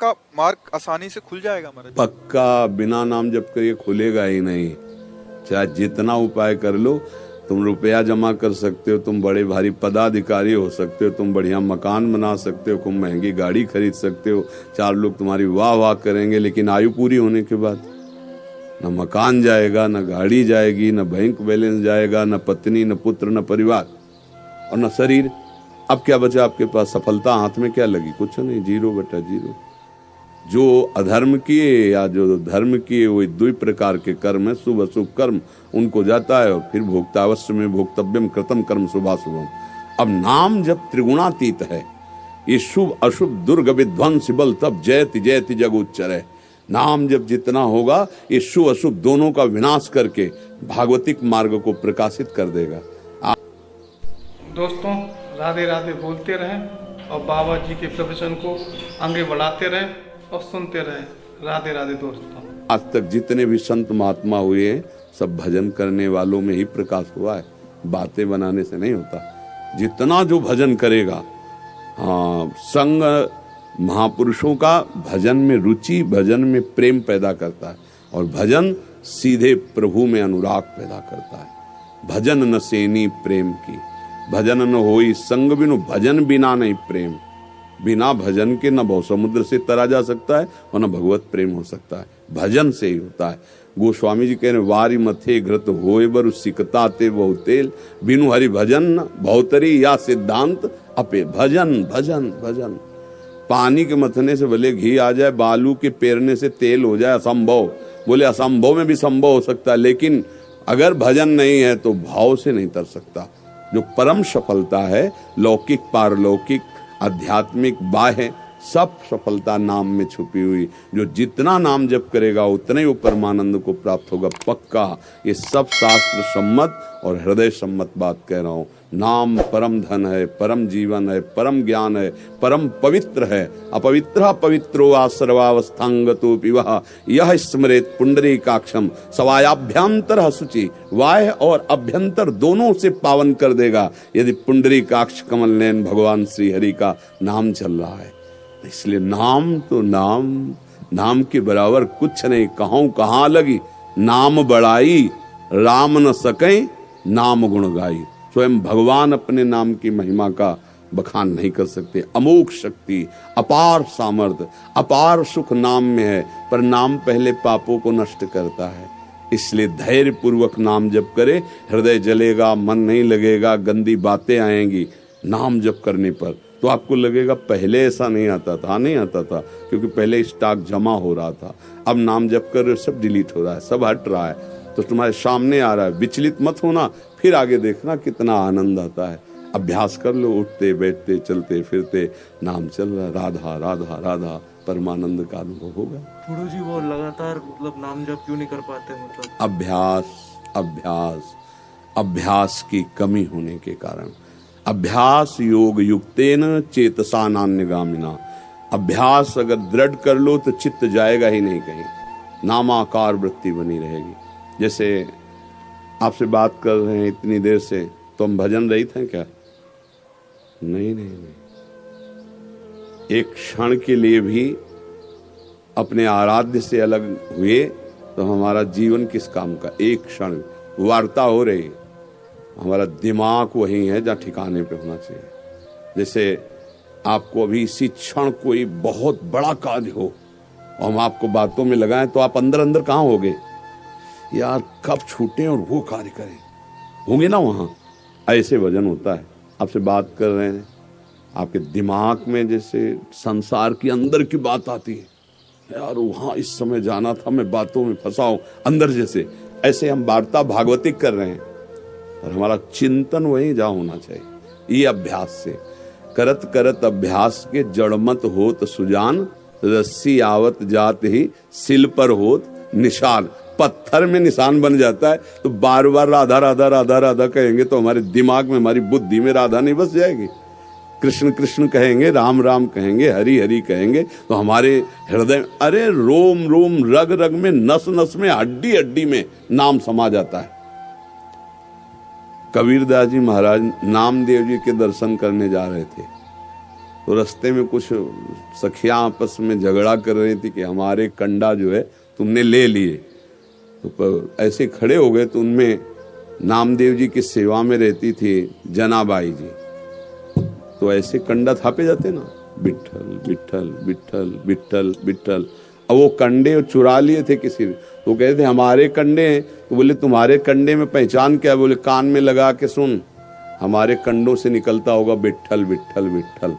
पक्का मार्ग आसानी से खुल जाएगा महाराज? पक्का बिना नाम जप करिए खुलेगा ही नहीं। चाहे जितना उपाय कर लो, तुम रुपया जमा कर सकते हो, तुम बड़े भारी पदाधिकारी हो सकते हो, तुम बढ़िया मकान बना सकते हो, तुम महंगी गाड़ी खरीद सकते हो, 4 लोग तुम्हारी वाह वाह करेंगे, लेकिन आयु पूरी होने के बाद न मकान जाएगा, न गाड़ी जाएगी, न बैंक बैलेंस जाएगा, न पत्नी, न पुत्र, न परिवार और न शरीर। अब क्या बचा आपके पास? सफलता हाथ में क्या लगी? कुछ नहीं, 0/0। जो अधर्म किए या जो धर्म किए, वो 2 प्रकार के कर्म है, शुभ अशुभ कर्म, उनको जाता है। और फिर भोक्तावश्य में भोक्तव्यम कृतम कर्म शुभाशुभम। अब नाम जब त्रिगुणातीत है, ये शुभ अशुभ दुर्ग विध्वंस बल तब जयति जयति जग उच्चरय। नाम जब जितना होगा, ये शुभ अशुभ दोनों का विनाश करके भागवतिक मार्ग को प्रकाशित कर देगा। दोस्तों, राधे राधे बोलते रहें और बाबा जी के प्रवचन को आगे बढ़ाते रहें और सुनते रहें। राधे राधे दोस्तों। आज तक जितने भी संत महात्मा हुए हैं, सब भजन करने वालों में ही प्रकाश हुआ है, बातें बनाने से नहीं होता। जितना जो भजन करेगा, हाँ, संग महापुरुषों का भजन में रुचि, भजन में प्रेम पैदा करता है, और भजन सीधे प्रभु में अनुराग पैदा करता है। भजन न सेनी प्रेम की, भजन न होई संग बिनु, भजन बिना नहीं प्रेम। बिना भजन के न भव समुद्र से तरा जा सकता है और न भगवत प्रेम हो सकता है, भजन से ही होता है। गोस्वामी जी कह रहे, वारी मथे घृत होए बर सिकता ते बहु तेल, बिनु हरि भजन भवतरी या सिद्धांत अपे। भजन भजन भजन। पानी के मथने से भले घी आ जाए, बालू के पेरने से तेल हो जाए, असंभव। बोले असंभव में भी संभव हो सकता है, लेकिन अगर भजन नहीं है तो भाव से नहीं तर सकता। जो परम सफलता है, लौकिक पारलौकिक आध्यात्मिक बाह्य, सब सफलता नाम में छुपी हुई। जो जितना नाम जप करेगा उतना ही वो परमानंद को प्राप्त होगा, पक्का। ये सब शास्त्र सम्मत और हृदय सम्मत बात कह रहा हूँ। नाम परम धन है, परम जीवन है, परम ज्ञान है, परम पवित्र है। अपवित्र पवित्रो वा सर्वावस्थांगतो पिवः यह स्मरेत पुंडरीकाक्षम सवायाभ्यंतर शुचि। वाय और अभ्यंतर दोनों से पावन कर देगा यदि पुंडरीकाक्ष कमल नयन भगवान श्री हरि का नाम चल रहा है। इसलिए नाम तो नाम के बराबर कुछ नहीं। कहूं कहाँ लगी नाम बढ़ाई, राम न सके नाम गुण गाई। स्वयं भगवान अपने नाम की महिमा का बखान नहीं कर सकते। अमोघ शक्ति, अपार सामर्थ्य, अपार सुख नाम में है, पर नाम पहले पापों को नष्ट करता है। इसलिए धैर्य पूर्वक नाम जप करे, हृदय जलेगा, मन नहीं लगेगा, गंदी बातें आएंगी। नाम जप करने पर तो आपको लगेगा पहले ऐसा नहीं आता था, नहीं आता था, क्योंकि पहले स्टॉक जमा हो रहा था। अब नाम जप कर सब डिलीट हो रहा है, सब हट रहा है, तो तुम्हारे सामने आ रहा है। विचलित मत होना, फिर आगे देखना कितना आनंद आता है। अभ्यास कर लो, उठते बैठते चलते फिरते नाम चल रहा है, राधा राधा राधा, परमानंद का अनुभव होगा। गुरु जी वो लगातार मतलब नाम जप क्यों नहीं कर पाते? मतलब अभ्यास अभ्यास अभ्यास की कमी होने के कारण। अभ्यास योग युक्तेन चेतसा नान्यगामिना। अभ्यास अगर दृढ़ कर लो तो चित्त जाएगा ही नहीं कहीं, नामाकार वृत्ति बनी रहेगी। जैसे आपसे बात कर रहे हैं इतनी देर से, तो हम भजन रहित हैं क्या? नहीं नहीं नहीं। एक क्षण के लिए भी अपने आराध्य से अलग हुए तो हमारा जीवन किस काम का? एक क्षण वार्ता हो रही, हमारा दिमाग वही है जहाँ ठिकाने पे होना चाहिए। जैसे आपको अभी इसी क्षण कोई बहुत बड़ा कार्य हो और हम आपको बातों में लगाएं, तो आप अंदर अंदर कहाँ होगे? यार कब छूटें और वो कार्य करें, होंगे ना वहाँ। ऐसे वजन होता है। आपसे बात कर रहे हैं, आपके दिमाग में जैसे संसार की अंदर की बात आती है, यार वहाँ इस समय जाना था, मैं बातों में फंसा हूं अंदर जैसे। ऐसे हम वार्ता भागवतिक कर रहे हैं, और हमारा चिंतन वहीं जा होना चाहिए। ये अभ्यास से करत करत अभ्यास के जड़मत होत सुजान, रस्सी आवत जात ही सिल पर होत निशान। पत्थर में निशान बन जाता है, तो बार बार राधा राधा राधा राधा कहेंगे तो हमारे दिमाग में, हमारी बुद्धि में राधा नहीं बस जाएगी। कृष्ण कृष्ण कहेंगे, राम राम कहेंगे, हरि हरि कहेंगे, तो हमारे हृदय, अरे रोम रोम रग रग में, नस नस में, हड्डी हड्डी में नाम समा जाता है। कबीरदास जी महाराज नामदेव जी के दर्शन करने जा रहे थे, तो रास्ते में कुछ सखियां आपस में झगड़ा कर रही थी कि हमारे कंडा जो है तुमने ले लिए। तो ऐसे खड़े हो गए तो उनमें नामदेव जी की सेवा में रहती थी जनाबाई जी, तो ऐसे कंडा थापे जाते ना, विठल विठल विठल विठल विठल। अब वो कंडे चुरा लिए थे किसी ने, तो कहते थे हमारे कंडे हैं। तो बोले तुम्हारे कंडे में पहचान क्या? बोले कान में लगा के सुन, हमारे कंडों से निकलता होगा विठल विठल विठल।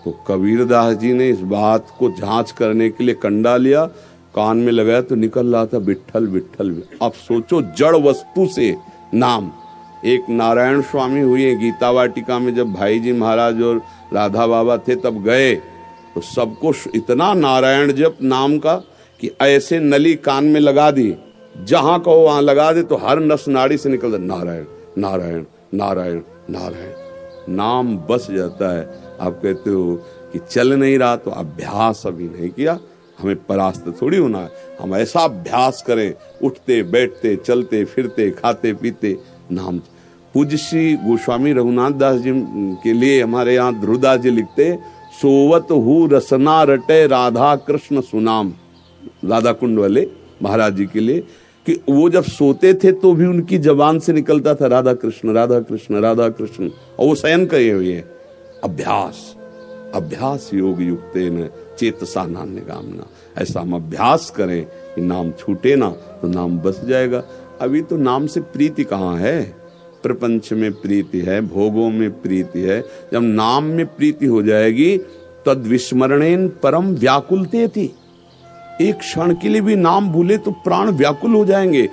तो कबीरदास जी ने इस बात को जांच करने के लिए कंडा लिया, कान में लगाया तो निकल रहा था विठल विठल। अब सोचो जड़ वस्तु से नाम। एक नारायण स्वामी हुए गीता वाटिका में, जब भाई जी महाराज और राधा बाबा थे तब गए तो सबको इतना नारायण जप नाम का कि ऐसे नली कान में लगा दी, जहां कहो वहां लगा दे तो हर नस नाड़ी से निकल नारायण नारायण नारायण नारायण। नाम बस जाता है। आप कहते हो कि चल नहीं रहा, तो अभ्यास अभी नहीं किया। हमें परास्त थोड़ी होना है, हम ऐसा अभ्यास करें, उठते बैठते चलते फिरते खाते पीते नाम। पूज्य श्री गोस्वामी रघुनाथ दास जी के लिए हमारे यहाँ ध्रुवदास जी लिखते, सोवत हु रसना रटे राधा कृष्ण सुनाम। राधा कुंड वाले महाराज जी के लिए कि वो जब सोते थे तो भी उनकी जबान से निकलता था राधा कृष्ण राधा कृष्ण राधा कृष्ण, और वो शयन कहे हुए हैं। अभ्यास अभ्यास योग युक्ते न चेतसा नान्य गामना। ऐसा हम अभ्यास करें कि नाम छूटे ना, तो नाम बस जाएगा। अभी तो नाम से प्रीति कहाँ है? प्रपंच में प्रीति है, भोगों में प्रीति है। जब नाम में प्रीति हो जाएगी तद विस्मरणेन परम व्याकुलते थी। एक क्षण के लिए भी नाम भूले तो प्राण व्याकुल हो जाएंगे।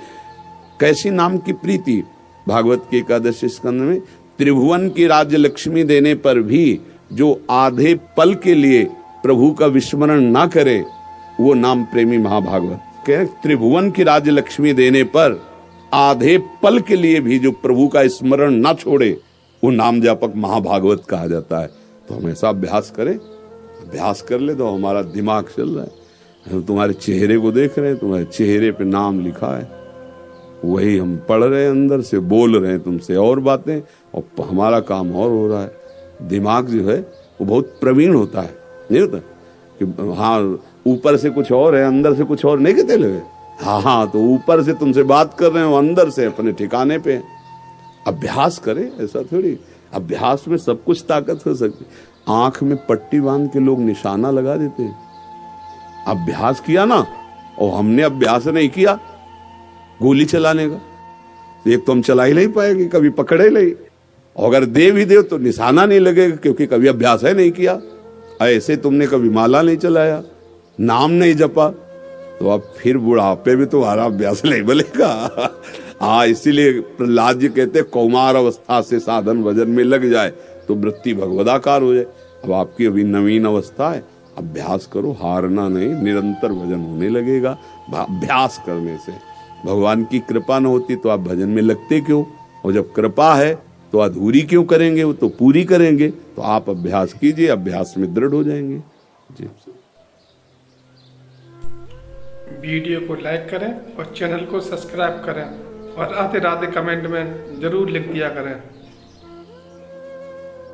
कैसी नाम की प्रीति? भागवत के 11 स्कंद में, त्रिभुवन की राज्य लक्ष्मी देने पर भी जो आधे पल के लिए प्रभु का विस्मरण ना करे, वो नाम प्रेमी महाभागवत। कह त्रिभुवन की राज्य लक्ष्मी देने पर आधे पल के लिए भी जो प्रभु का स्मरण ना छोड़े, वो नाम जापक महाभागवत कहा जाता है। तो हम ऐसा अभ्यास करें, अभ्यास कर ले तो हमारा दिमाग चल रहा है। हम तुम्हारे चेहरे को देख रहे हैं, तुम्हारे चेहरे पे नाम लिखा है, वही हम पढ़ रहे हैं, अंदर से बोल रहे हैं तुमसे और बातें, और हमारा काम और हो रहा है। दिमाग जो है वो बहुत प्रवीण होता है, नहीं होता कि हाँ ऊपर से कुछ और है अंदर से कुछ और नहीं कहते लोग। हाँ, तो ऊपर से तुमसे बात कर रहे हो, अंदर से अपने ठिकाने पे। अभ्यास करें, ऐसा थोड़ी। अभ्यास में सब कुछ ताकत हो सकती। आंख में पट्टी बांध के लोग निशाना लगा देते हैं। अभ्यास किया ना, और हमने अभ्यास नहीं किया गोली चलाने का, एक तो हम चला ही नहीं पाएंगे, कभी पकड़े नहीं। अगर दे भी दे तो निशाना नहीं लगेगा, क्योंकि कभी अभ्यास है नहीं किया। ऐसे तुमने कभी माला नहीं चलाया, नाम नहीं जपा, तो अब फिर बुढ़ापे में तुम्हारा अभ्यास नहीं बनेगा। हाँ, इसीलिए प्रहलाद जी कहते कौमार अवस्था से साधन भजन में लग जाए तो वृत्ति भगवदाकार हो जाए। अब आपकी अभी नवीन अवस्था है, अभ्यास करो, हारना नहीं, निरंतर भजन होने लगेगा। अभ्यास करने से भगवान की कृपा न होती तो आप भजन में लगते क्यों? और जब कृपा है तो अधूरी क्यों करेंगे, वो तो पूरी करेंगे। तो आप अभ्यास कीजिए, अभ्यास में दृढ़ हो जाएंगे जी। वीडियो को लाइक करें और चैनल को सब्सक्राइब करें, और राधे राधे कमेंट में जरूर लिख दिया करें।